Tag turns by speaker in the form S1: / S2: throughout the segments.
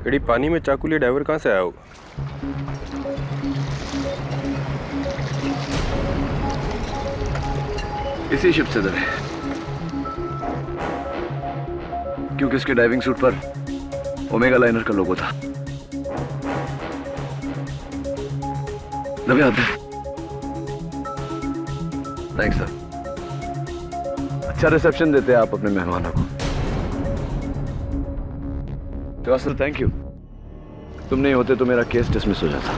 S1: AD पानी में चाकू लिए ड्राइवर कहाँ से आया होगा?
S2: इसी शिप से दबे, क्योंकि इसके डाइविंग सूट पर ओमेगा लाइनर का लोगो था। दबे हाथ दे। Thanks sir. अच्छा रिसेप्शन देते हैं आप अपने मेहमानों को। तो सर थैंक यू। तुम नहीं होते तो मेरा केस डिसमिस हो जाता।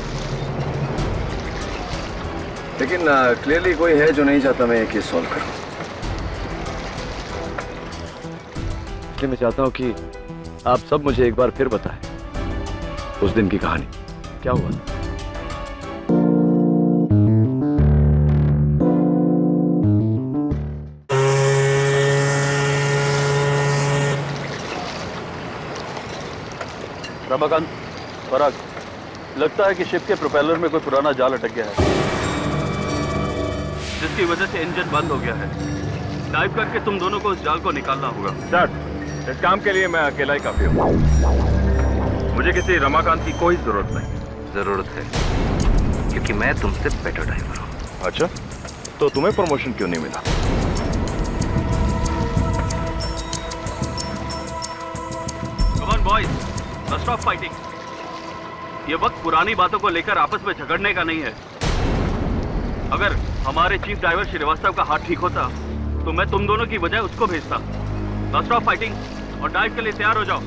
S2: लेकिन क्लियरली कोई है जो नहीं चाहता मैं ये केस सॉल्व करूं। इसलिए मैं चाहता हूं कि आप सब मुझे एक बार फिर बताएं उस दिन की कहानी क्या हुआ।
S3: रमाकांत, पराग, लगता है कि शिप के प्रोपेलर में कोई पुराना जाल अटक गया है, जिसकी वजह से इंजन बंद हो गया है। डाइव करके तुम दोनों को उस जाल को निकालना होगा।
S1: सर, इस काम के लिए मैं अकेला ही काफी हूँ। मुझे किसी रमाकांत की कोई जरूरत नहीं।
S4: जरूरत है, क्योंकि मैं तुमसे बेटर ड्राइवर हूँ।
S1: अच्छा, तो तुम्हें प्रमोशन क्यों नहीं मिला?
S3: Come on boys, stop fighting. ये वक्त पुरानी बातों को लेकर आपस में झगड़ने का नहीं है। अगर हमारे चीफ ड्राइवर श्रीवास्तव का हाथ ठीक होता तो मैं तुम दोनों की बजाय उसको भेजता। स्टॉप फाइटिंग और डाइव के लिए तैयार हो जाओ।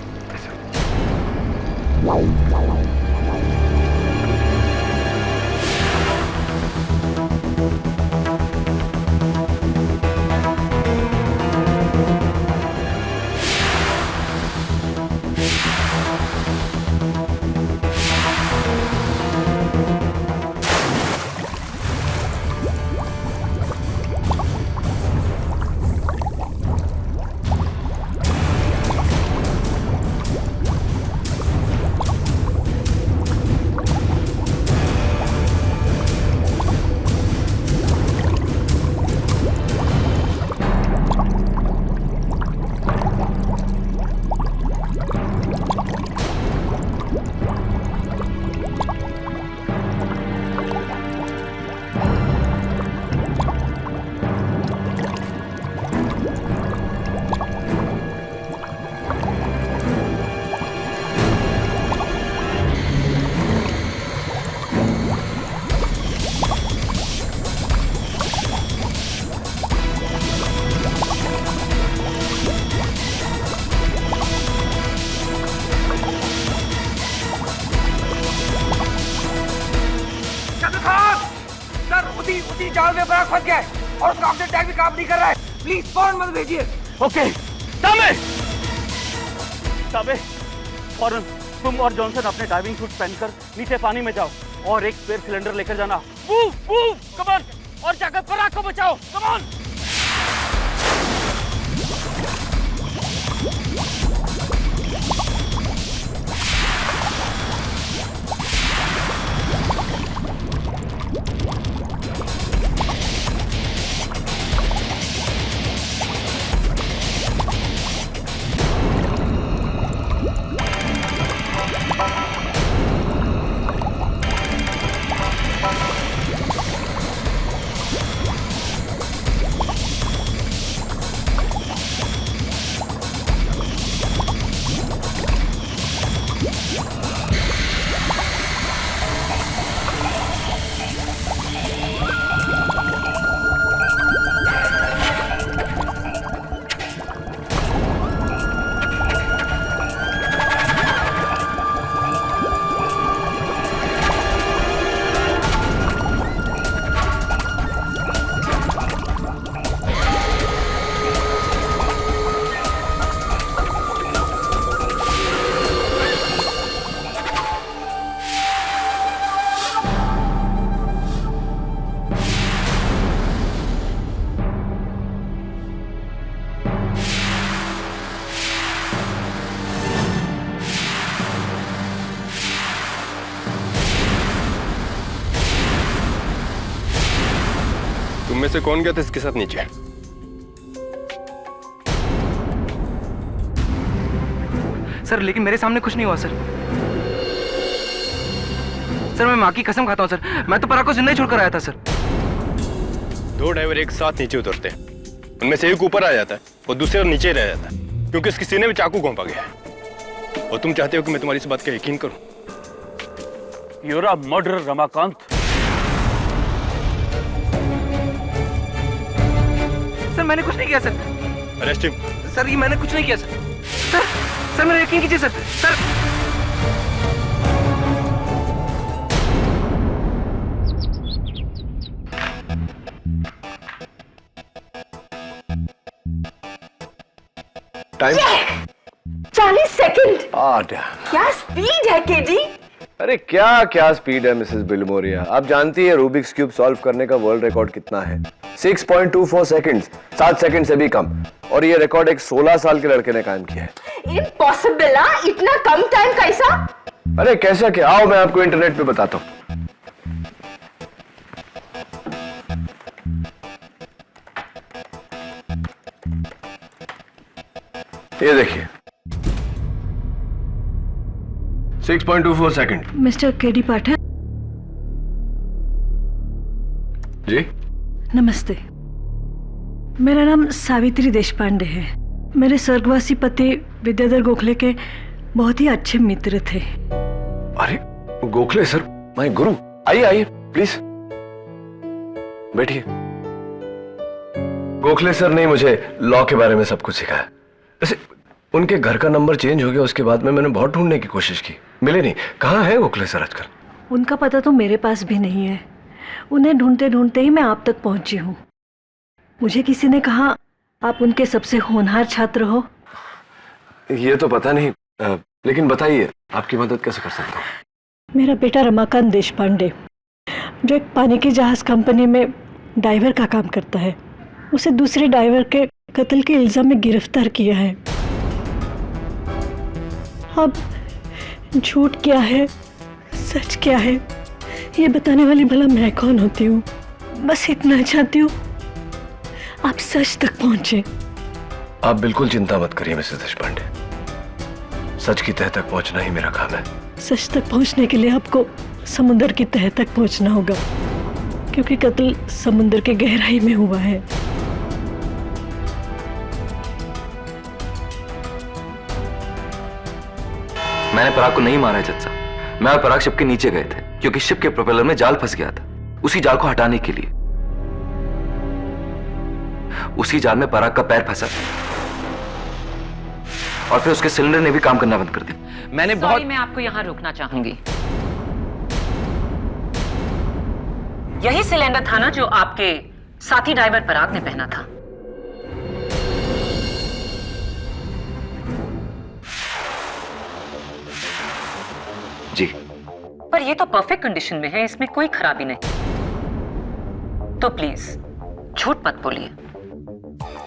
S5: उसी जाल में बड़ा फंस गया है और उसका ऑक्सीजन टैंक भी काम नहीं कर रहा है। प्लीज फौरन मत भेजिए।
S3: ओके, ताबे ताबे, फौरन तुम और जॉनसन अपने डाइविंग सूट पहनकर नीचे पानी में जाओ और एक स्पेयर सिलेंडर लेकर जाना। मूव मूव, कम ऑन, और जाकर पराग को बचाओ। Come on.
S1: तुम में से कौन गया था इसके साथ नीचे?
S4: सर लेकिन मेरे सामने कुछ नहीं हुआ सर। सर मैं माँ की कसम खाता हूँ सर, मैं तो पराग को जिंदा ही छोड़कर आया था सर।
S6: 2 ड्राइवर एक साथ नीचे उतरते हैं, उनमें से एक ऊपर आ जाता है और दूसरा नीचे रह जाता है, क्योंकि उसके सीने में चाकू घोंपा गया है। और तुम चाहते हो कि मैं तुम्हारी इस बात का यकीन करूं?
S3: You're a murderer, Ramakant.
S4: Sir मैंने कुछ नहीं किया सर।
S6: Arrest him.
S4: सर ये मैंने कुछ नहीं किया सर। सर मेरा यकीन कीजिए सर।
S2: Time
S7: 40 second.
S2: आठ।
S7: क्या स्पीड है केडी।
S2: अरे क्या क्या स्पीड है मिसेस बिलमोरिया। आप जानती है रूबिक्स क्यूब सॉल्व करने का वर्ल्ड रिकॉर्ड कितना है? 6.24 सेकंड्स, 7 सेकंड से भी कम। और ये रिकॉर्ड एक 16 साल के लड़के ने कायम किया है।
S7: इम्पॉसिबल। इतना कम टाइम कैसा?
S2: अरे कैसा क्या? आओ मैं आपको इंटरनेट पे बताता हूँ। ये देखिए 6.24 second.
S8: Mister KD Pathak
S2: ji
S8: नमस्ते। मेरा नाम सावित्री देशपांडे है। मेरे स्वर्गवासी पति विद्याधर गोखले के बहुत ही अच्छे मित्र थे।
S2: अरे गोखले सर, माय गुरु। आइए आइए प्लीज बैठिए। गोखले सर ने मुझे लॉ के बारे में सब कुछ सिखाया। वैसे उनके घर का नंबर चेंज हो गया, उसके बाद में मैंने बहुत ढूंढने की कोशिश की, मिले नहीं। कहाँ है गोखले सर आजकल?
S8: उनका पता तो मेरे पास भी नहीं है। उन्हें ढूंढते ढूंढते ही मैं आप तक पहुंची हूँ। मुझे किसी ने कहा आप उनके सबसे होनहार छात्र हो।
S2: ये तो पता नहीं, लेकिन बताइए आपकी मदद कैसे कर सकता हूँ?
S8: मेरा बेटा रमाकांत देशपांडे, जो एक पानी की जहाज कंपनी में ड्राइवर का काम करता है, उसे दूसरे ड्राइवर के कत्ल के इल्जाम में गिरफ्तार किया है। अब झूठ क्या है सच क्या है ये बताने वाली भला मैं कौन होती हूँ? बस इतना चाहती हूँ आप सच तक पहुंचे।
S2: आप बिल्कुल चिंता मत करिए मिसेस देशपांडे, सच की तह तक पहुंचना ही मेरा काम है।
S8: सच तक पहुंचने के लिए आपको समुद्र की तह तक पहुंचना होगा, क्योंकि कत्ल समुद्र के गहराई में हुआ है।
S4: मैंने पराग को नहीं मारा है जज साहब। मैं और पराग शिप के नीचे गए थे क्योंकि शिप के प्रोपेलर में जाल फंस गया था। उसी जाल को हटाने के लिए उसी जाल में पराग का पैर फंसा और फिर उसके सिलेंडर ने भी काम करना बंद कर दिया। मैंने
S9: मैं आपको यहां रोकना चाहूंगी। यही सिलेंडर था ना जो आपके साथी ड्राइवर पराग ने पहना था?
S4: जी।
S9: पर ये तो परफेक्ट कंडीशन में है, इसमें कोई खराबी नहीं। तो प्लीज झूठ मत बोलिए।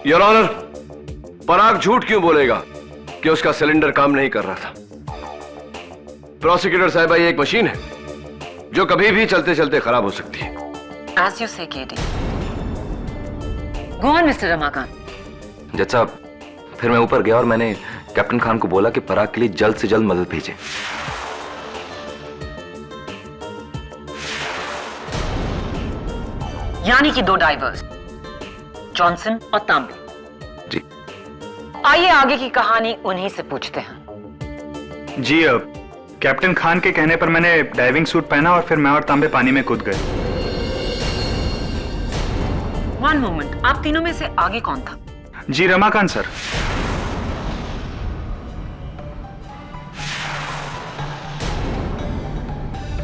S2: योर ऑनर, पराग झूठ क्यों बोलेगा कि उसका सिलेंडर काम नहीं कर रहा था? प्रोसिक्यूटर साहिबा, ये एक मशीन है जो कभी भी चलते चलते खराब हो सकती है।
S9: As you say, KD. Go on, Mr. Ramakant.
S4: जज साहब, फिर मैं ऊपर गया और मैंने कैप्टन खान को बोला कि पराग के लिए जल्द से जल्द मदद भेजे।
S9: यानी कि 2 ड्राइवर्स, जॉनसन और तांबे।
S4: जी।
S9: आइए आगे की कहानी उन्हीं से पूछते हैं।
S10: जी, कैप्टन खान के कहने पर मैंने डाइविंग सूट पहना और फिर मैं और तांबे पानी में कूद गए।
S9: 1 मोमेंट, आप तीनों में से आगे कौन था?
S10: जी, रमाकांत सर।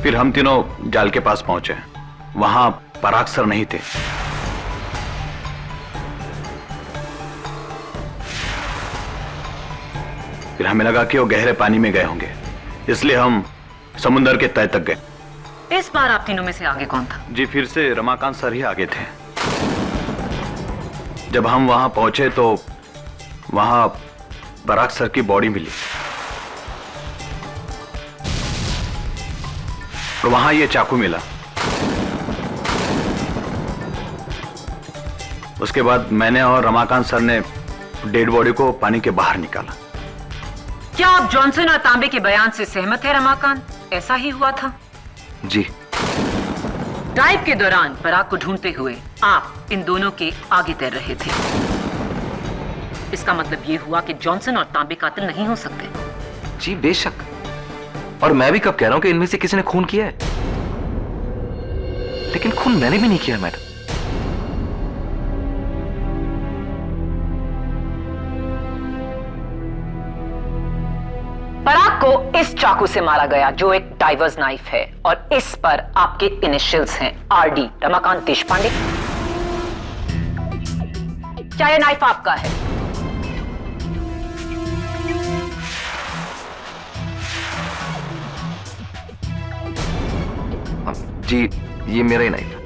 S10: फिर हम तीनों जाल के पास पहुंचे। वहां पराग सर नहीं थे। फिर हमें लगा कि वो गहरे पानी में गए होंगे, इसलिए हम समुद्र के तह तक गए।
S9: इस बार आप तीनों में से आगे कौन था?
S10: जी, फिर से रमाकांत सर ही आगे थे। जब हम वहां पहुंचे तो वहां पराग सर की बॉडी मिली और वहां ये चाकू मिला। उसके बाद मैंने और रमाकांत सर ने डेड बॉडी को पानी के बाहर निकाला।
S9: क्या आप जॉनसन और तांबे के बयान से सहमत है रमाकांत? ऐसा ही हुआ था?
S4: जी।
S9: डाइव के दौरान पराग को ढूंढते हुए आप इन दोनों के आगे तैर रहे थे। इसका मतलब ये हुआ कि जॉनसन और तांबे कातिल नहीं हो सकते।
S4: जी बेशक, और मैं भी कब कह रहा हूं कि इनमें से किसी ने खून किया है, लेकिन खून मैंने भी नहीं किया मैडम।
S9: पराग को इस चाकू से मारा गया जो एक डाइवर्स नाइफ है, और इस पर आपके इनिशियल्स हैं RD, रमाकांत देशपांडे। क्या यह नाइफ आपका है?
S4: जी ये मेरा ही नाइफ है।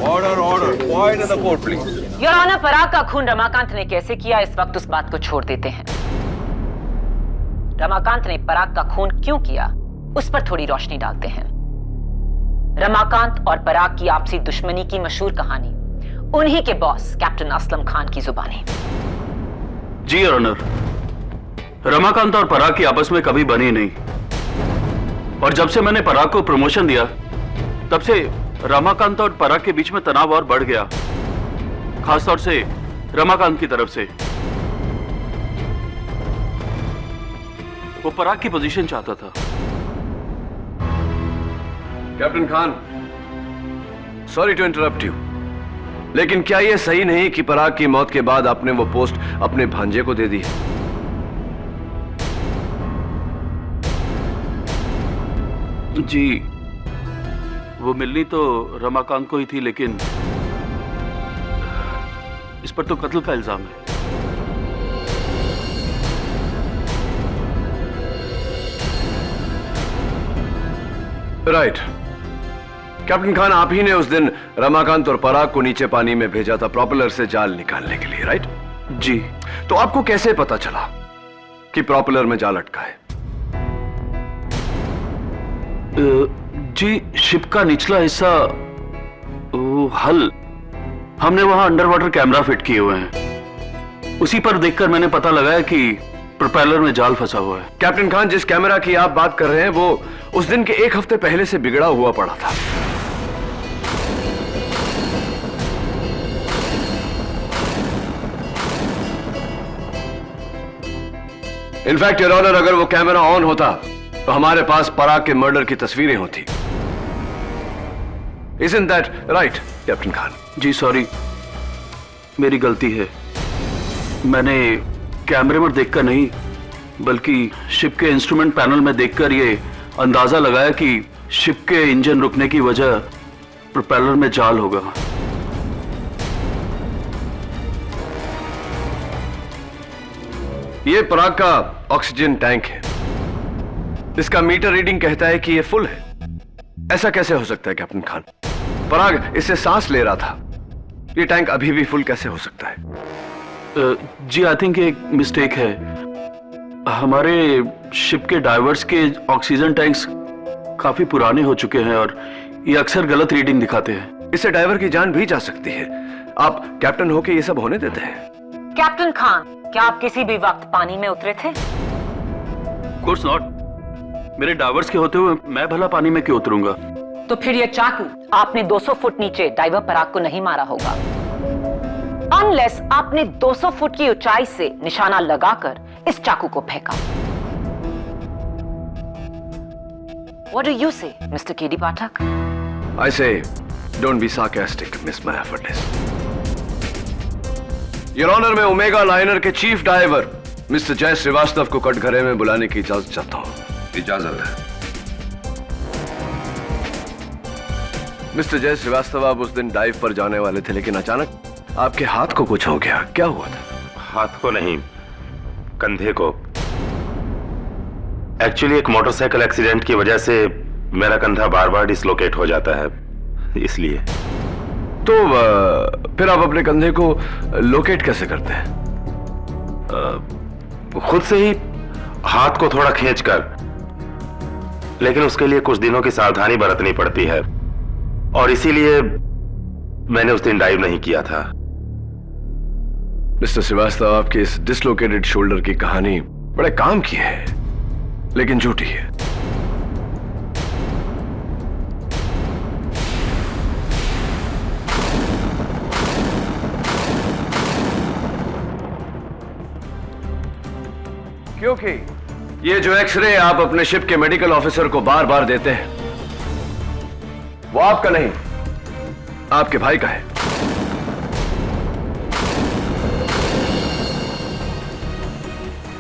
S1: Order order, point in the court please.
S9: Your honour, Parag का खून रमाकांत ने कैसे किया इस वक्त उस बात को छोड़ देते हैं। रमाकांत ने पराग का खून क्यों किया उस पर थोड़ी रोशनी डालते हैं। रमाकांत और पराग की आपसी दुश्मनी की मशहूर कहानी उन्हीं के बॉस कैप्टन असलम खान की जुबानी।
S10: जी योर ऑनर, रमाकांत और पराग की आपस में कभी बनी नहीं, और जब से मैंने पराग को प्रमोशन दिया तब से रमाकांत और पराग के बीच में तनाव और बढ़ गया, खासतौर से रमाकांत की तरफ से। वो पराग की पोजीशन चाहता था।
S2: Captain Khan, sorry to interrupt you, लेकिन क्या यह सही नहीं कि पराग की मौत के बाद आपने वो पोस्ट अपने भांजे को दे दी?
S10: जी, वो मिलनी तो रमाकांत को ही थी, लेकिन इस पर तो कत्ल का इल्जाम है।
S2: राइट। कैप्टन खान, आप ही ने उस दिन रमाकांत और पराग को नीचे पानी में भेजा था प्रोपेलर से जाल निकालने के लिए, राइट?
S10: जी।
S2: तो आपको कैसे पता चला कि प्रोपेलर में जाल अटका है?
S10: जी, शिप का निचला हिस्सा, हल, हमने वहां अंडर वाटर कैमरा फिट किए हुए हैं। उसी पर देखकर मैंने पता लगाया कि प्रोपेलर में जाल फंसा हुआ है।
S2: कैप्टन खान, जिस कैमरा की आप बात कर रहे हैं वो उस दिन के 1 हफ्ते पहले से बिगड़ा हुआ पड़ा था। इनफैक्ट योर ऑनर, अगर वो कैमरा ऑन होता तो हमारे पास पराग के मर्डर की तस्वीरें होती। Isn't that right, captain Khan?
S10: जी सॉरी, मेरी गलती है। मैंने कैमरे में देखकर नहीं, बल्कि शिप के इंस्ट्रूमेंट पैनल में देखकर ये अंदाजा लगाया कि शिप के इंजन रुकने की वजह प्रोपेलर में जाल होगा।
S2: ये पराग का ऑक्सीजन टैंक है। इसका मीटर रीडिंग कहता है कि ये फुल है। ऐसा कैसे हो सकता है कैप्टन खान? पराग इससे सांस ले रहा था, ये टैंक अभी भी फुल कैसे हो सकता है?
S10: जी, आई थिंक एक मिस्टेक है। हमारे शिप के डाइवर्स के ऑक्सीजन टैंक्स काफी पुराने हो चुके हैं और ये अक्सर गलत रीडिंग दिखाते हैं।
S2: इससे डाइवर की जान भी जा सकती है। आप कैप्टन होके ये सब होने देते हैं?
S9: कैप्टन खान, क्या आप किसी भी वक्त पानी में उतरे थे?
S10: Course not. मेरे डाइवर्स के होते हुए मैं भला पानी में क्यों उतरूंगा?
S9: तो फिर यह चाकू आपने 200 फुट नीचे डाइवर पराग को नहीं मारा होगा, अनलेस आपने 200 फुट की ऊंचाई से निशाना लगाकर इस चाकू को फेंका। What do you say, Mr. KD Pathak?
S2: I say, don't be sarcastic, Miss Maya Fadnis. Your Honor, मैं ओमेगा लाइनर के चीफ डाइवर मिस्टर जय श्रीवास्तव को कटघरे में बुलाने की इजाजत चाहता हूं।
S1: इजाजत है।
S2: मिस्टर जय श्रीवास्तव, आप उस दिन डाइव पर जाने वाले थे, लेकिन अचानक आपके हाथ को कुछ हो गया। क्या हुआ था?
S11: हाथ को नहीं, कंधे को। एक्चुअली एक मोटरसाइकिल एक्सीडेंट की वजह से मेरा कंधा बार बार डिसलोकेट हो जाता है, इसलिए।
S2: तो फिर आप अपने कंधे को लोकेट कैसे करते हैं?
S11: खुद से ही, हाथ को थोड़ा खींचकर। लेकिन उसके लिए कुछ दिनों की सावधानी बरतनी पड़ती है, और इसीलिए मैंने उस दिन डाइव नहीं किया था।
S2: मिस्टर श्रीवास्तव, आपके इस डिसलोकेटेड शोल्डर की कहानी बड़े काम की है, लेकिन झूठी है। क्योंकि ये जो एक्सरे आप अपने शिप के मेडिकल ऑफिसर को बार बार देते हैं, वो आपका नहीं, आपके भाई का है।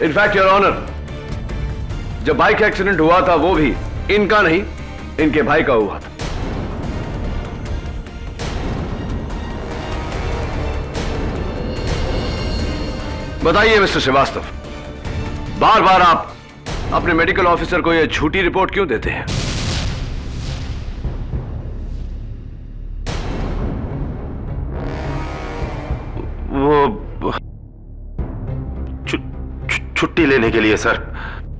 S2: इनफैक्ट योर ऑनर, जब बाइक एक्सीडेंट हुआ था वो भी इनका नहीं, इनके भाई का हुआ था। बताइए मिस्टर श्रीवास्तव, बार बार आप अपने मेडिकल ऑफिसर को यह झूठी रिपोर्ट क्यों देते हैं?
S11: वो छुट्टी लेने के लिए सर।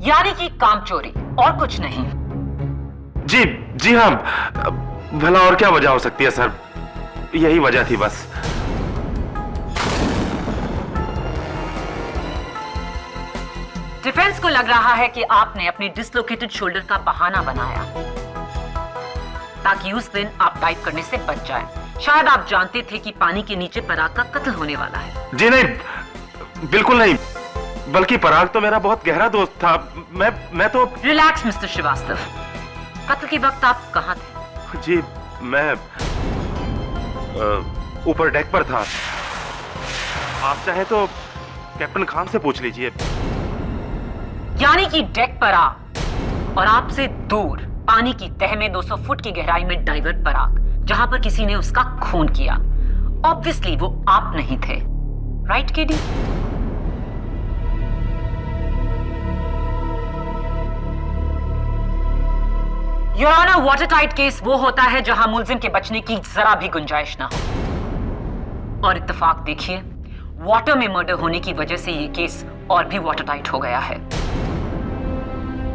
S9: यानी कि काम चोरी और कुछ नहीं?
S11: जी जी हाँ, भला और क्या वजह हो सकती है सर, यही वजह थी बस।
S9: डिफेंस को लग रहा है कि आपने अपने डिसलोकेटेड शोल्डर का बहाना बनाया ताकि उस दिन आप डाइव करने से बच जाएं। शायद आप जानते थे कि पानी के नीचे पराग का कत्ल होने वाला है।
S11: जी नहीं, बिल्कुल नहीं, बल्कि पराग तो मेरा बहुत गहरा दोस्त था। मैं तो।
S9: रिलैक्स मिस्टर श्रीवास्तव, कत्ल के वक्त आप कहां थे?
S11: जी मैं ऊपर डेक पर था। आप चाहे तो कैप्टन खान से पूछ लीजिए।
S9: यानी कि डेक पर आप और आपसे दूर पानी की तह में 200 फुट की गहराई में डाइवर पराग, जहां पर किसी ने उसका खून किया। ऑब्वियसली वो आप नहीं थे, right KD? Your honour, water tight case वो होता है जहां मुलजिम के बचने की जरा भी गुंजाइश ना हो। और इत्तेफाक देखिए, वाटर में मर्डर होने की वजह से ये केस और भी वाटर टाइट हो गया है।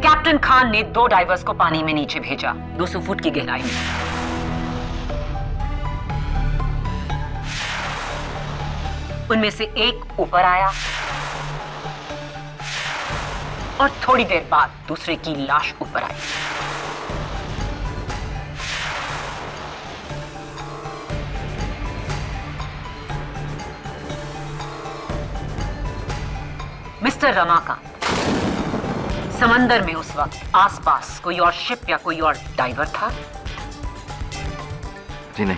S9: कैप्टन खान ने 2 डाइवर्स को पानी में नीचे भेजा 200 फुट की गहराई में। उनमें से एक ऊपर आया और थोड़ी देर बाद दूसरे की लाश ऊपर आई। मिस्टर रमाकांत, समंदर में उस वक्त आसपास कोई और शिप या कोई और डाइवर था?
S4: जी नहीं।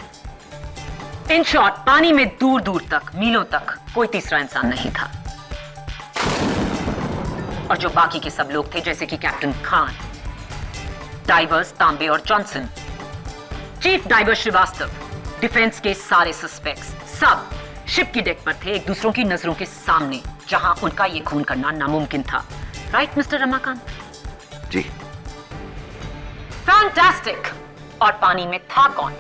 S9: इन शॉर्ट, पानी में दूर दूर तक, मीलों तक कोई तीसरा इंसान नहीं था। और जो बाकी के सब लोग थे, जैसे कि कैप्टन खान, डाइवर्स तांबे और Johnson, chief diver Shrivastava, defence के सारे सस्पेक्ट्स, सब शिप की डेक पर थे, एक दूसरों की नजरों के सामने, जहां उनका ये खून करना नामुमकिन था। Right mister Ramakant?
S4: जी।
S9: फैंटास्टिक। और पानी में था कौन?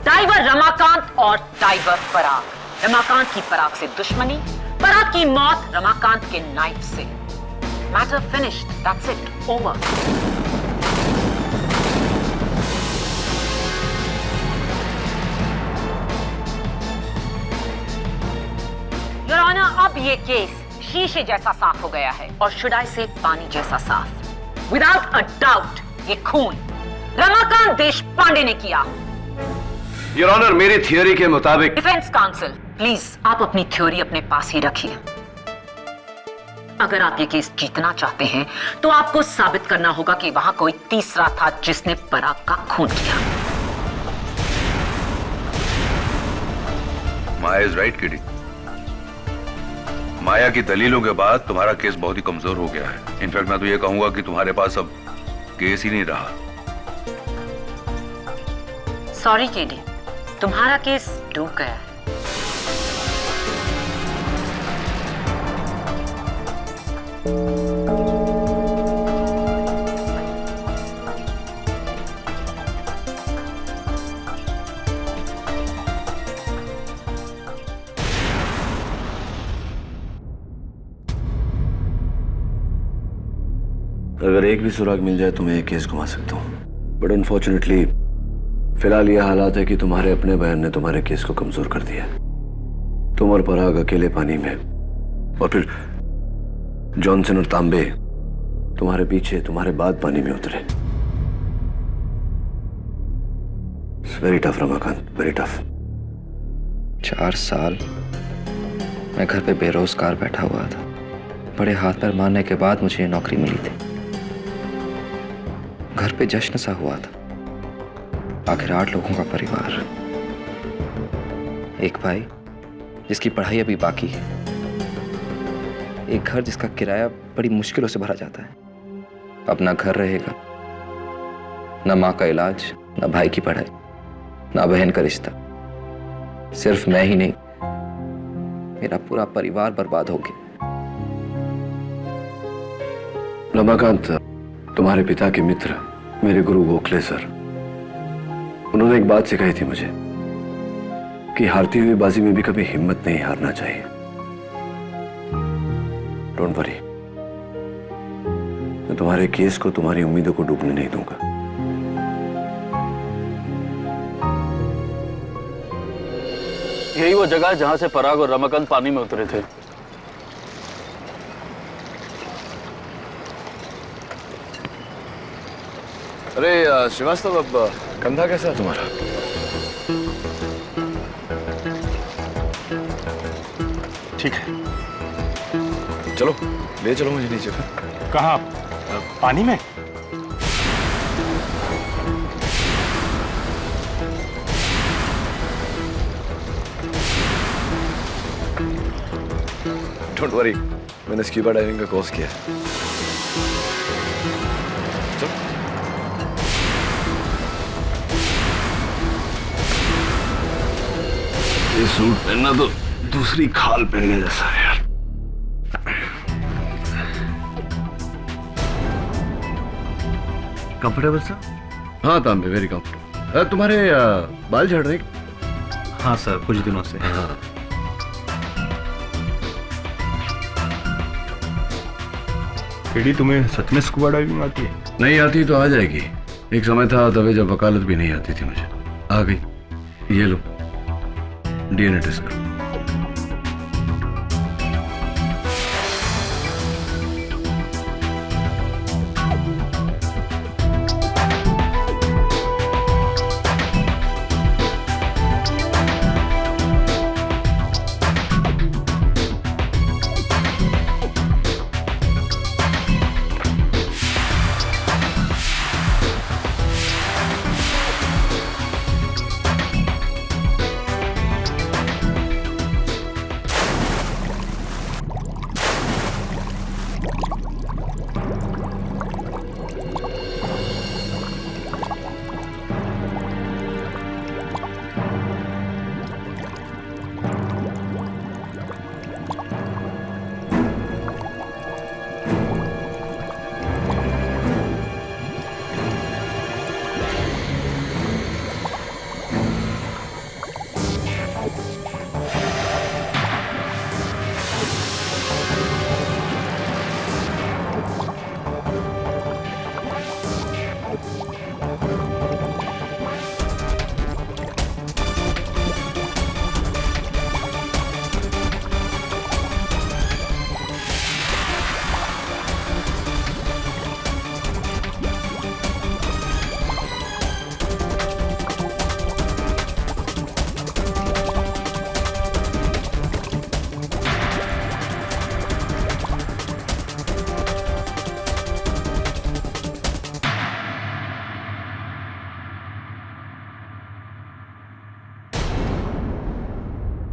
S9: डाइवर रमाकांत और डाइवर पराग। रमाकांत की पराग से दुश्मनी, पराग की मौत रमाकांत के नाइफ से। Matter finished, that's it, over. Your honour, अब ये केस शीशे जैसा साफ हो गया है, और शुड आई से पानी जैसा साफ। विदाउट अ डाउट ये खून रमाकांत देशपांडे ने किया।
S2: योर ऑनर, मेरी थियोरी के मुताबिक।
S9: डिफेंस काउंसिल, प्लीज आप अपनी थ्योरी अपने पास ही रखिए। अगर आप ये केस जीतना चाहते हैं तो आपको साबित करना होगा कि वहां कोई तीसरा था जिसने पराग का खून किया।
S1: माया इज राइट किडी। माया की दलीलों के बाद तुम्हारा केस बहुत ही कमजोर हो गया है। इनफैक्ट मैं तो ये कहूंगा कि तुम्हारे पास अब केस ही नहीं रहा।
S9: सॉरी केडी, तुम्हारा केस डूब गया है।
S2: अगर एक भी सुराग मिल जाए तो मैं ये केस घुमा सकता हूं, बट अनफॉर्चुनेटली फिलहाल यह हालात है कि तुम्हारे अपने बयान ने तुम्हारे केस को कमजोर कर दिया। तुम और पराग अकेले पानी में, और फिर जॉनसन और तांबे तुम्हारे पीछे, तुम्हारे बाद पानी में उतरे। Very tough Ramakant, very tough.
S4: 4 साल मैं घर पे बेरोजगार बैठा हुआ था। बड़े हाथ पैर मारने के बाद मुझे ये नौकरी मिली थी। घर पे जश्न सा हुआ था। आखिर 8 लोगों का परिवार, एक भाई जिसकी पढ़ाई अभी बाकी है, एक घर जिसका किराया बड़ी मुश्किलों से भरा जाता है। अपना घर रहेगा, न माँ का इलाज, न भाई की पढ़ाई, न बहन का रिश्ता। सिर्फ मैं ही नहीं, मेरा पूरा परिवार बर्बाद हो गया।
S2: रमाकांत, तुम्हारे पिता के मित्र मेरे गुरु गोखले सर, उन्होंने एक बात सिखाई थी मुझे कि हारती हुई बाजी में भी कभी हिम्मत नहीं हारना चाहिए। डोंट वरी, मैं तुम्हारे केस को, तुम्हारी उम्मीदों को डूबने नहीं दूंगा।
S10: यही वो जगह है जहां से पराग और रमाकांत पानी में उतरे थे।
S2: अरे श्रीवास्तव, अब कंधा कैसा है तुम्हारा?
S6: ठीक है।
S2: चलो ले चलो मुझे नीचे फिर।
S6: कहाँ? पानी में?
S2: डोंट वरी, मैंने स्क्यूबा डाइविंग का कोर्स किया है। ये सूट पहनना तो दूसरी खाल पहनने जैसा है यार। Comfortable sir? हाँ तांबे, वेरी कंफर्टेबल। तुम्हारे बाल झड़ रहे?
S12: हाँ सर, कुछ दिनों से।
S2: हाँ।
S6: केडी, तुम्हें सच में स्कूबा डाइविंग आती है?
S2: नहीं आती तो आ जाएगी। एक समय था तभी जब वकालत भी नहीं आती थी मुझे, आ गई। ये लो, डीएनए टेस्ट करो।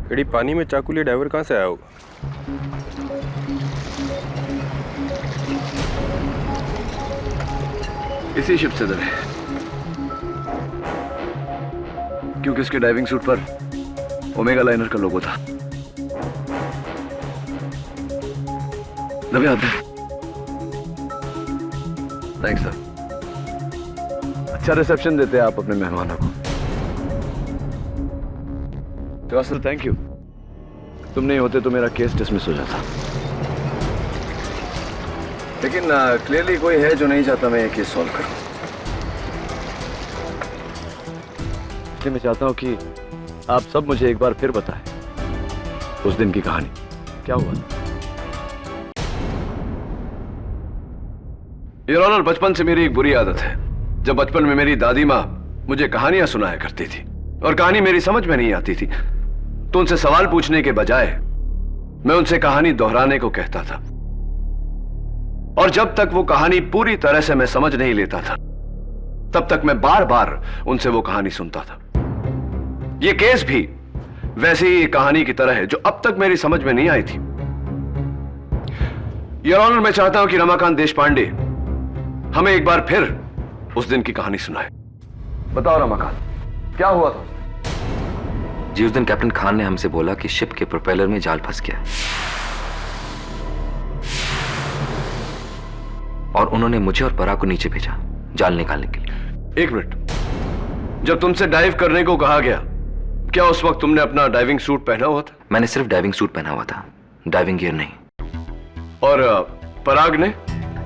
S6: केडी, पानी में चाकू लिए डाइवर कहाँ से आया होगा?
S2: इसी शिप से दबे, क्योंकि इसके डाइविंग सूट पर ओमेगा लाइनर का लोगो था। दबे आते। Thanks sir. अच्छा रिसेप्शन देते हैं आप अपने मेहमानों को। Shrivastava, thank you. तुम नहीं होते तो मेरा केस डिसमिस हो जाता। लेकिन क्लियरली कोई है जो नहीं चाहता मैं ये केस सॉल्व करूं। इसलिए मैं चाहता हूं कि आप सब मुझे एक बार फिर बताएं उस दिन की कहानी क्या हुआ। योर ऑनर, बचपन से मेरी एक बुरी आदत है। जब बचपन में मेरी दादी माँ मुझे कहानियां सुनाया करती थी और कहानी मेरी समझ में नहीं आती थी तो उनसे सवाल पूछने के बजाय मैं उनसे कहानी दोहराने को कहता था, और जब तक वो कहानी पूरी तरह से मैं समझ नहीं लेता था तब तक मैं बार बार उनसे वो कहानी सुनता था। ये केस भी वैसी ही कहानी की तरह है जो अब तक मेरी समझ में नहीं आई थी। योर ऑनर, मैं चाहता हूं कि रमाकांत देशपांडे हमें एक बार फिर उस दिन की कहानी सुनाए। बताओ रमाकांत, क्या हुआ था?
S4: जी, उस दिन कैप्टन खान ने हमसे बोला कि शिप के प्रोपेलर में जाल फंस गया और उन्होंने मुझे और पराग को नीचे भेजा जाल निकालने के लिए।
S2: एक मिनट, जब तुमसे डाइव करने को कहा गया क्या उस वक्त तुमने अपना डाइविंग सूट पहना हुआ था?
S4: मैंने सिर्फ डाइविंग सूट पहना हुआ था, डाइविंग गियर नहीं।
S2: और पराग ने?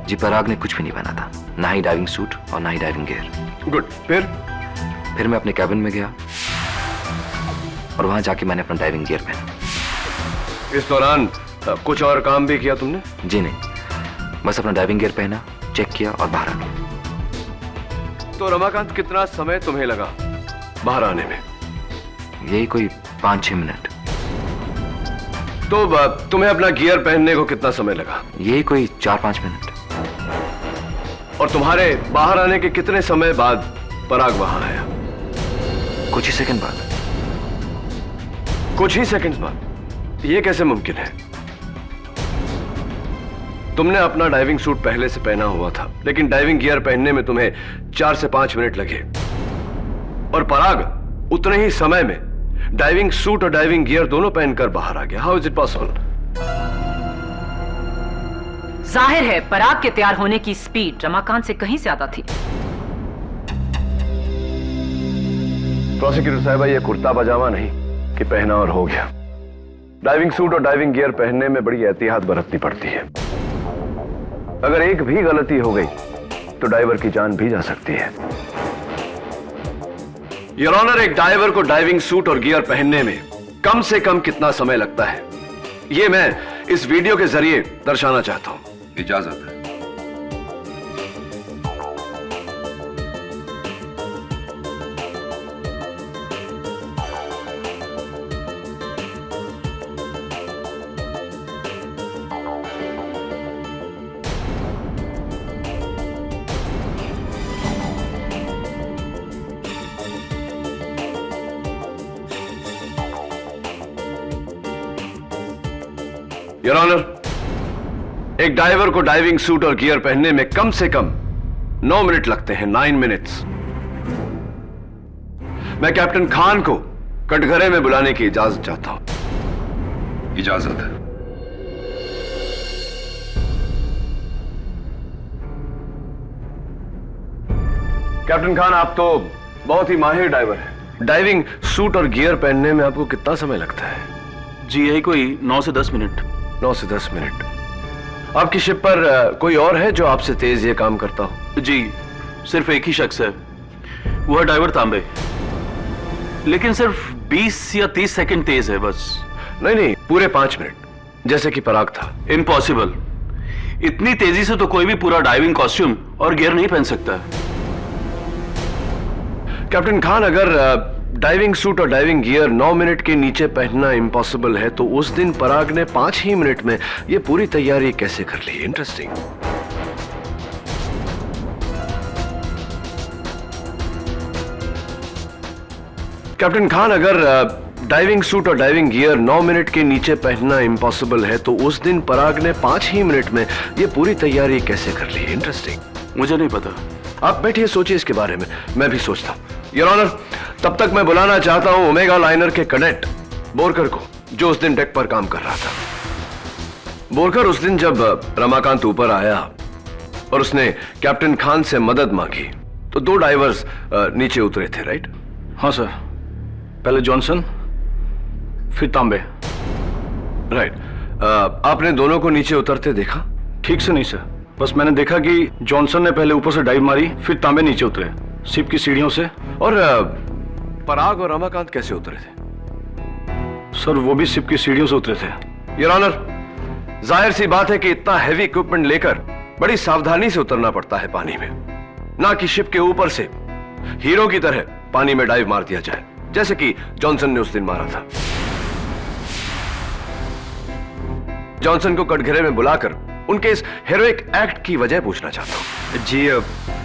S4: जी, पराग ने कुछ भी नहीं पहना था, ना ही डाइविंग सूट और ना ही डाइविंग गियर।
S2: गुड।
S4: फिर मैं अपने कैबिन में गया और वहां जाके मैंने अपना डाइविंग गियर पहना।
S2: इस दौरान कुछ और काम भी किया तुमने?
S4: जी नहीं, बस अपना डाइविंग गियर पहना, चेक किया और बाहर आ गया।
S2: तो रमाकांत, कितना समय तुम्हें लगा बाहर आने में?
S4: यही कोई 5-6 मिनट।
S2: तो तुम्हें अपना गियर पहनने को कितना समय लगा?
S4: यही कोई 4-5 मिनट।
S2: और तुम्हारे बाहर आने के कितने समय बाद पराग वहां आया?
S4: कुछ ही सेकंड बाद।
S2: कुछ ही सेकंड्स बाद? यह कैसे मुमकिन है? तुमने अपना डाइविंग सूट पहले से पहना हुआ था लेकिन डाइविंग गियर पहनने में तुम्हें 4 से 5 मिनट लगे, और पराग उतने ही समय में डाइविंग सूट और डाइविंग गियर दोनों पहनकर बाहर आ गया। How is it possible?
S9: जाहिर है पराग के तैयार होने की स्पीड रमाकांत से कहीं ज्यादा थी।
S2: प्रोसिक्यूटर साहब, ये कुर्ता पजामा नहीं कि पहना और हो गया। डाइविंग सूट और डाइविंग गियर पहनने में बड़ी एहतियात बरतनी पड़ती है। अगर एक भी गलती हो गई तो डाइवर की जान भी जा सकती है। योर ऑनर, एक डाइवर को डाइविंग सूट और गियर पहनने में कम से कम कितना समय लगता है, यह मैं इस वीडियो के जरिए दर्शाना चाहता हूं।
S4: इजाजत है।
S2: योर ऑनर, एक डाइवर को डाइविंग सूट और गियर पहनने में कम से कम 9 मिनट लगते हैं। 9 मिनट्स। मैं कैप्टन खान को कटघरे में बुलाने की इजाजत चाहता हूं।
S4: इजाजत है।
S2: कैप्टन खान, आप तो बहुत ही माहिर डाइवर हैं। डाइविंग सूट और गियर पहनने में आपको कितना समय लगता है?
S10: जी, यही कोई 9 से 10 मिनट।
S2: 9 से 10 मिनट। आपकी शिप पर कोई और है जो आपसे तेज ये काम करता हो?
S10: जी, सिर्फ एक ही शख्स है, वो है ड्राइवर तांबे, लेकिन सिर्फ 20 या 30 सेकंड तेज है बस।
S2: नहीं, पूरे 5 मिनट जैसे कि पराग था।
S10: इम्पॉसिबल। इतनी तेजी से तो कोई भी पूरा डाइविंग कॉस्ट्यूम और गियर नहीं पहन सकता।
S2: कैप्टन खान, अगर डाइविंग सूट और डाइविंग गियर 9 मिनट के नीचे पहनना इम्पॉसिबल है तो उस दिन पराग ने 5 ही मिनट में ये पूरी तैयारी कैसे कर ली? इंटरेस्टिंग। कैप्टन खान, अगर डाइविंग सूट और डाइविंग गियर 9 मिनट के नीचे पहनना इम्पॉसिबल है तो उस दिन पराग ने 5 ही मिनट में ये पूरी तैयारी कैसे कर ली? इंटरेस्टिंग।
S10: मुझे नहीं पता।
S2: आप बैठिए, सोचिए इसके बारे में, मैं भी सोचता हूं। योर ऑनर, तब तक मैं बुलाना चाहता हूं ओमेगा लाइनर के कैडेट बोरकर को, जो उस दिन डेक पर काम कर रहा था। बोरकर, उस दिन जब रमाकांत ऊपर आया और उसने कैप्टन खान से मदद मांगी तो 2 डाइवर्स नीचे उतरे थे, राइट?
S6: हाँ सर, पहले जॉनसन फिर तांबे।
S2: राइट। आपने दोनों को नीचे उतरते देखा?
S6: ठीक से नहीं सर, बस मैंने देखा कि जॉनसन ने पहले ऊपर से डाइव मारी, फिर तांबे नीचे उतरे शिप की सीढ़ियों से।
S2: और पराग और रमाकांत कैसे उतरे थे?
S12: सर वो भी शिप की सीढ़ियों से उतरे थे।
S2: योर ऑनर, जाहिर सी बात है कि इतना हैवी इक्विपमेंट लेकर बड़ी सावधानी से उतरना पड़ता है पानी में, ना कि शिप के ऊपर से हीरो की तरह पानी में डाइव मार दिया जाए, जैसे कि जॉनसन ने उस दिन मारा था। जॉनसन को कटघरे में बुलाकर उनके इस हेरोइक एक्ट की वजह पूछना चाहता हूं।
S12: जी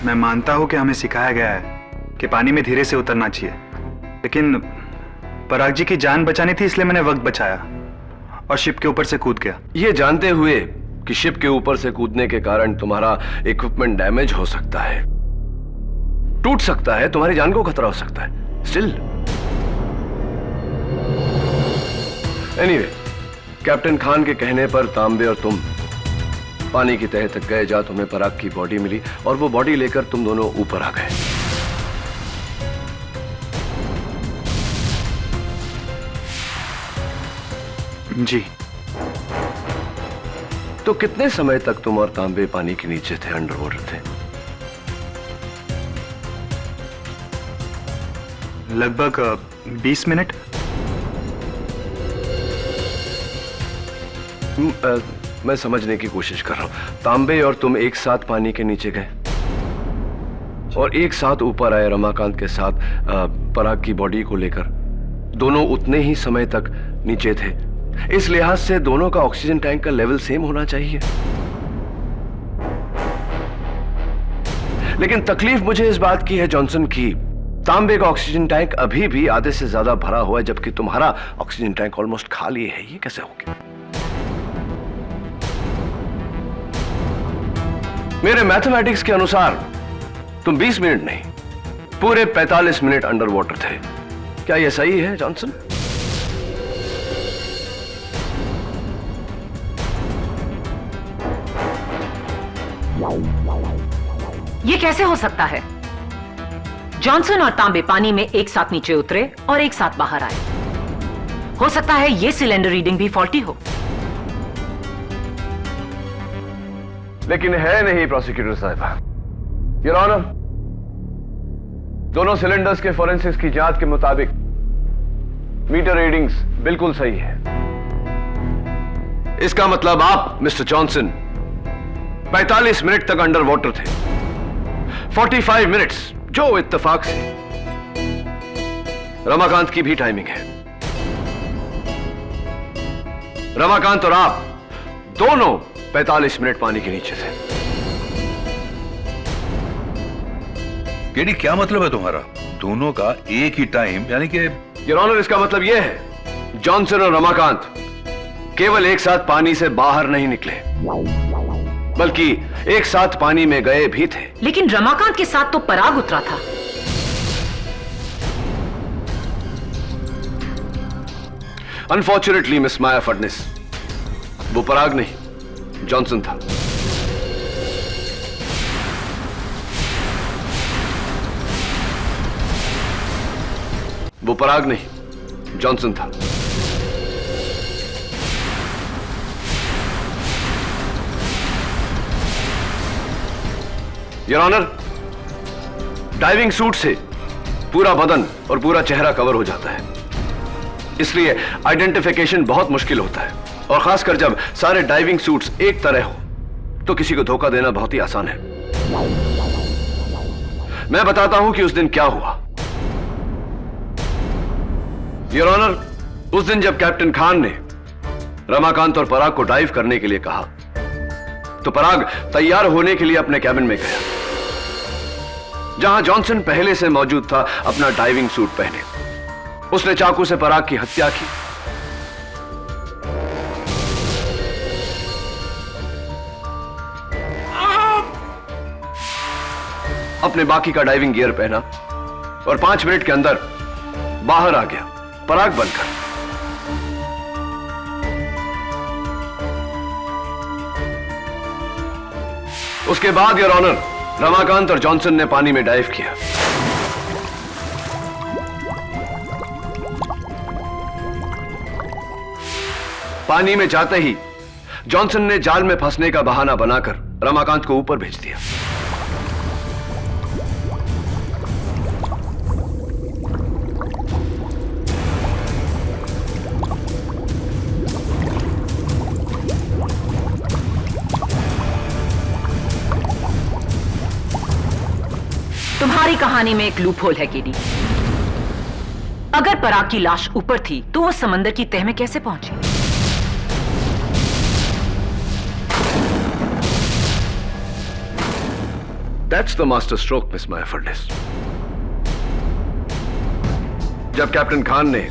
S12: मैं मानता हूं कि हमें सिखाया गया है कि पानी में धीरे से उतरना चाहिए, लेकिन पराग जी की जान बचानी थी, इसलिए मैंने वक्त बचाया और शिप के ऊपर से कूद गया।
S2: यह जानते हुए कि शिप के ऊपर से कूदने के कारण तुम्हारा इक्विपमेंट डैमेज हो सकता है, टूट सकता है, तुम्हारी जान को खतरा हो सकता है, स्टिल एनीवे, कैप्टन खान के कहने पर तांबे और तुम पानी की तह तक गए, जहां तुम्हें पराग की बॉडी मिली और वो बॉडी लेकर तुम दोनों ऊपर आ गए।
S12: जी।
S2: तो कितने समय तक तुम और तांबे पानी के नीचे थे, अंडर वाटर थे?
S12: लगभग 20 मिनट।
S2: मैं समझने की कोशिश कर रहा हूं। तांबे और तुम एक साथ पानी के नीचे गए और एक साथ ऊपर आए रमाकांत के साथ पराग की बॉडी को लेकर, दोनों उतने ही समय तक नीचे थे। इस लिहाज से दोनों का ऑक्सीजन टैंक का लेवल सेम होना चाहिए। लेकिन तकलीफ मुझे इस बात की है जॉनसन की, तांबे का ऑक्सीजन टैंक अभी भी आधे से ज्यादा भरा हुआ है, जबकि तुम्हारा ऑक्सीजन टैंक ऑलमोस्ट खाली है। ये कैसे हो गया? मेरे मैथमेटिक्स के अनुसार तुम 20 मिनट नहीं, पूरे 45 मिनट अंडर वाटर थे। क्या यह सही है जॉनसन?
S9: ये कैसे हो सकता है? जॉनसन और तांबे पानी में एक साथ नीचे उतरे और एक साथ बाहर आए। हो सकता है ये सिलेंडर रीडिंग भी फॉल्टी हो।
S2: लेकिन है नहीं प्रोसिक्यूटर साहिबा। योर ऑनर, दोनों सिलेंडर्स के फोरेंसिक्स की जांच के मुताबिक मीटर रीडिंग्स बिल्कुल सही है। इसका मतलब आप मिस्टर जॉनसन 45 मिनट तक अंडर वाटर थे। 45 मिनट्स जो इत्तेफाक से रमाकांत की भी टाइमिंग है। रमाकांत और आप दोनों 45 मिनट पानी के नीचे थे।
S13: केडी, क्या मतलब है तुम्हारा? दोनों का एक ही टाइम, यानी कि?
S2: योर ऑनर, इसका मतलब यह है जॉनसन और रमाकांत केवल एक साथ पानी से बाहर नहीं निकले, बल्कि एक साथ पानी में गए भी थे।
S9: लेकिन रमाकांत के साथ तो पराग उतरा था।
S2: अनफॉर्चुनेटली मिस माया फडनिस, वो पराग नहीं जॉनसन था। वो पराग नहीं जॉनसन था। योर ऑनर, डाइविंग सूट से पूरा बदन और पूरा चेहरा कवर हो जाता है, इसलिए आइडेंटिफिकेशन बहुत मुश्किल होता है, और खासकर जब सारे डाइविंग सूट्स एक तरह हो तो किसी को धोखा देना बहुत ही आसान है। मैं बताता हूं कि उस दिन क्या हुआ। योर ऑनर, उस दिन जब कैप्टन खान ने रमाकांत और पराग को डाइव करने के लिए कहा, तो पराग तैयार होने के लिए अपने कैबिन में गया, जहां जॉनसन पहले से मौजूद था अपना डाइविंग सूट पहने। उसने चाकू से पराग की हत्या की। अपने बाकी का डाइविंग गियर पहना और 5 मिनट के अंदर बाहर आ गया पराग बनकर। उसके बाद योर ऑनर, रमाकांत और जॉनसन ने पानी में डाइव किया। पानी में जाते ही जॉनसन ने जाल में फंसने का बहाना बनाकर रमाकांत को ऊपर भेज दिया।
S9: सारी कहानी में एक लूप होल है केडी। अगर पराग की लाश ऊपर थी तो वो समंदर की तह में कैसे पहुंची?
S2: That's the master stroke, Miss Maya Furness. जब कैप्टन खान ने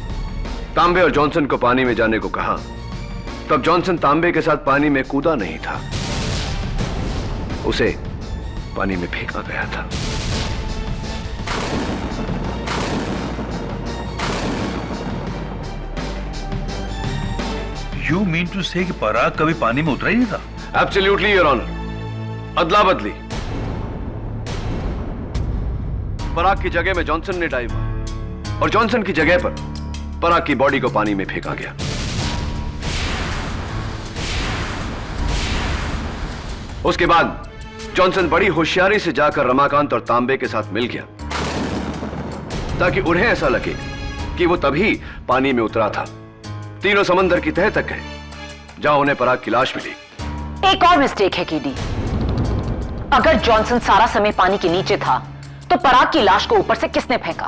S2: तांबे और जॉनसन को पानी में जाने को कहा, तब जॉनसन तांबे के साथ पानी में कूदा नहीं था, उसे पानी में फेंका गया था।
S13: You mean to say कि पराग कभी पानी में उतरा ही नहीं था?
S2: Absolutely, Your Honor. अदला बदली। पराग की जगह में जॉनसन ने डाइव मारा और जॉनसन की जगह पर पराग की बॉडी को पानी में फेंका गया। उसके बाद जॉनसन बड़ी होशियारी से जाकर रमाकांत और तांबे के साथ मिल गया ताकि उन्हें ऐसा लगे कि वो तभी पानी में उतरा था। तीनों समंदर की तह तक गए जहां उन्हें पराग की लाश मिली।
S9: एक और मिस्टेक है केडी। अगर जॉनसन सारा समय पानी के नीचे था तो पराग की लाश को ऊपर से किसने फेंका?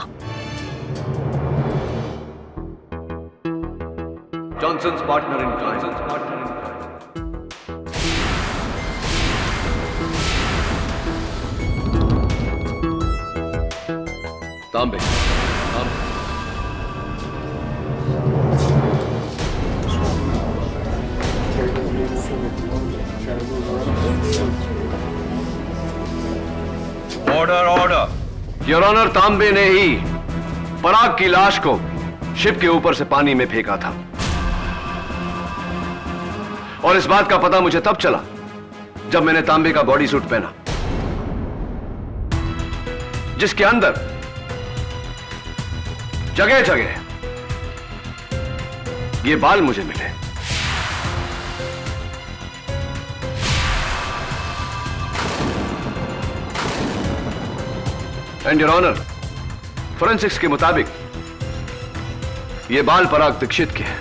S2: Johnson's partner in crime. Tambe.
S13: Order order.
S2: Your honour, Tambe ने ही पराग की लाश को शिप के ऊपर से पानी में फेंका था और इस बात का पता मुझे तब चला जब मैंने तांबे का बॉडी सूट पहना जिसके अंदर जगह जगह ये बाल मुझे मिले। एंड योर ऑनर, फोरेंसिक्स के मुताबिक ये बाल पराग दीक्षित के हैं।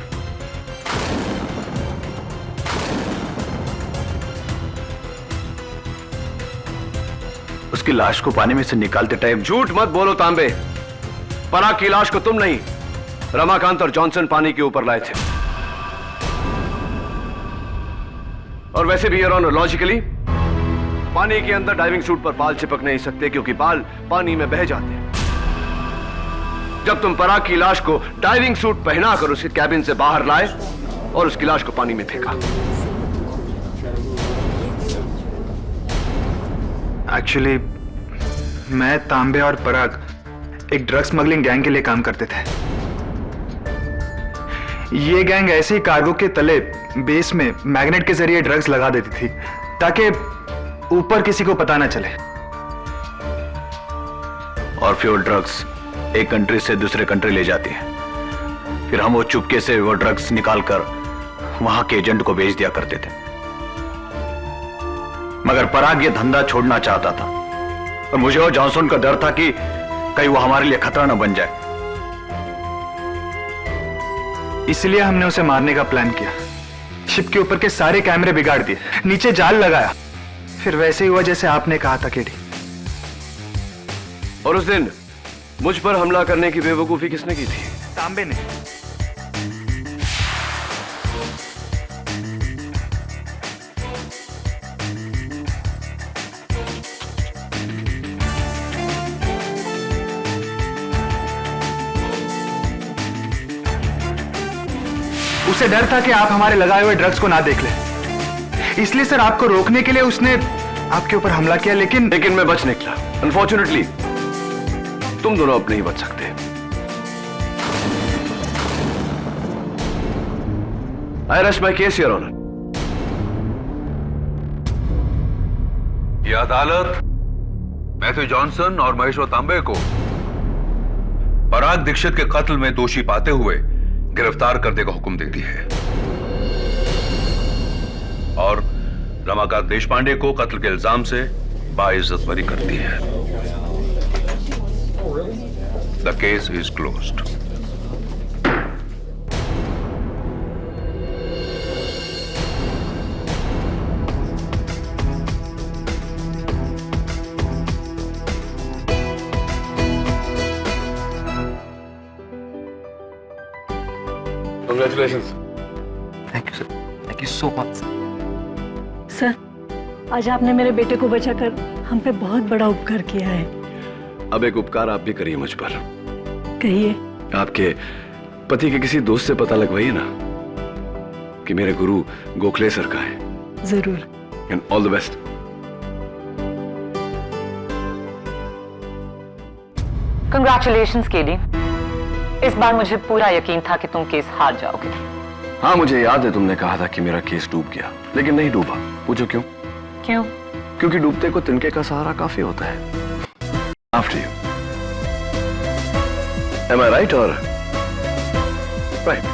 S11: उसकी लाश को पानी में से निकालते टाइम
S2: झूठ मत बोलो तांबे। पराग की लाश को तुम नहीं, रमाकांत और जॉनसन पानी के ऊपर लाए थे। और वैसे भी योर ऑनर, लॉजिकली पानी के अंदर डाइविंग सूट पर बाल चिपक नहीं सकते क्योंकि बाल पानी में बह जाते हैं। जब तुम पराग की लाश को डाइविंग सूट पहनाकर उसके कैबिन से बाहर लाए और उसकी लाश को पानी में फेंका।
S12: एक्चुअली मैं, तांबे और पराग एक ड्रग स्मगलिंग गैंग के लिए काम करते थे। ये गैंग ऐसे ही कार्गो के तले बेस में मैग्नेट के जरिए ड्रग्स लगा देती थी ताकि ऊपर किसी को पता ना चले।
S11: और फिर वो ड्रग्स एक कंट्री से दूसरे कंट्री ले जाती है। फिर हम वो चुपके से वो ड्रग्स निकालकर वहां के एजेंट को बेच दिया करते थे। मगर पराग ये धंधा छोड़ना चाहता था और मुझे और जॉनसन का डर था कि कहीं वो हमारे लिए खतरा न बन जाए।
S12: इसलिए हमने उसे मारने का प्लान किया। शिप के ऊपर के सारे कैमरे बिगाड़ दिए, नीचे जाल लगाया। फिर वैसे ही हुआ जैसे आपने कहा था केडी।
S2: और उस दिन मुझ पर हमला करने की बेवकूफी किसने की थी?
S12: तांबे ने। उसे डर था कि आप हमारे लगाए हुए ड्रग्स को ना देख ले, इसलिए सर आपको रोकने के लिए उसने आपके ऊपर हमला किया। लेकिन
S2: मैं बच निकला। अनफॉर्चुनेटली तुम दोनों अब नहीं बच सकते। I rest my case your honour.
S13: ये अदालत मैथ्यू जॉनसन और महेश्वर तांबे को पराग दीक्षित के कत्ल में दोषी पाते हुए गिरफ्तार करने का हुक्म देती है और रमाकांत देशपांडे को कत्ल के इल्जाम से बाइज्जत बरी करती है। The case is closed.
S2: Congratulations.
S4: Thank you sir, thank you so much.
S8: Sir, आज आपने मेरे बेटे को बचाकर हम पे बहुत बड़ा उपकार किया है।
S2: अब एक उपकार आप भी करिए मुझ पर।
S8: कहिए।
S2: आपके पति के किसी दोस्त से पता लगवाइए ना कि मेरे गुरु गोखले सर का है।
S8: जरूर।
S2: And all the best.
S9: Congratulations KD. इस बार मुझे पूरा यकीन था कि तुम केस हार जाओगे।
S2: हाँ, मुझे याद है तुमने कहा था कि मेरा केस डूब गया, लेकिन नहीं डूबा। पूछो क्यों?
S9: क्यों?
S2: क्योंकि डूबते को तिनके का सहारा काफी होता है। After you. Am I right or right?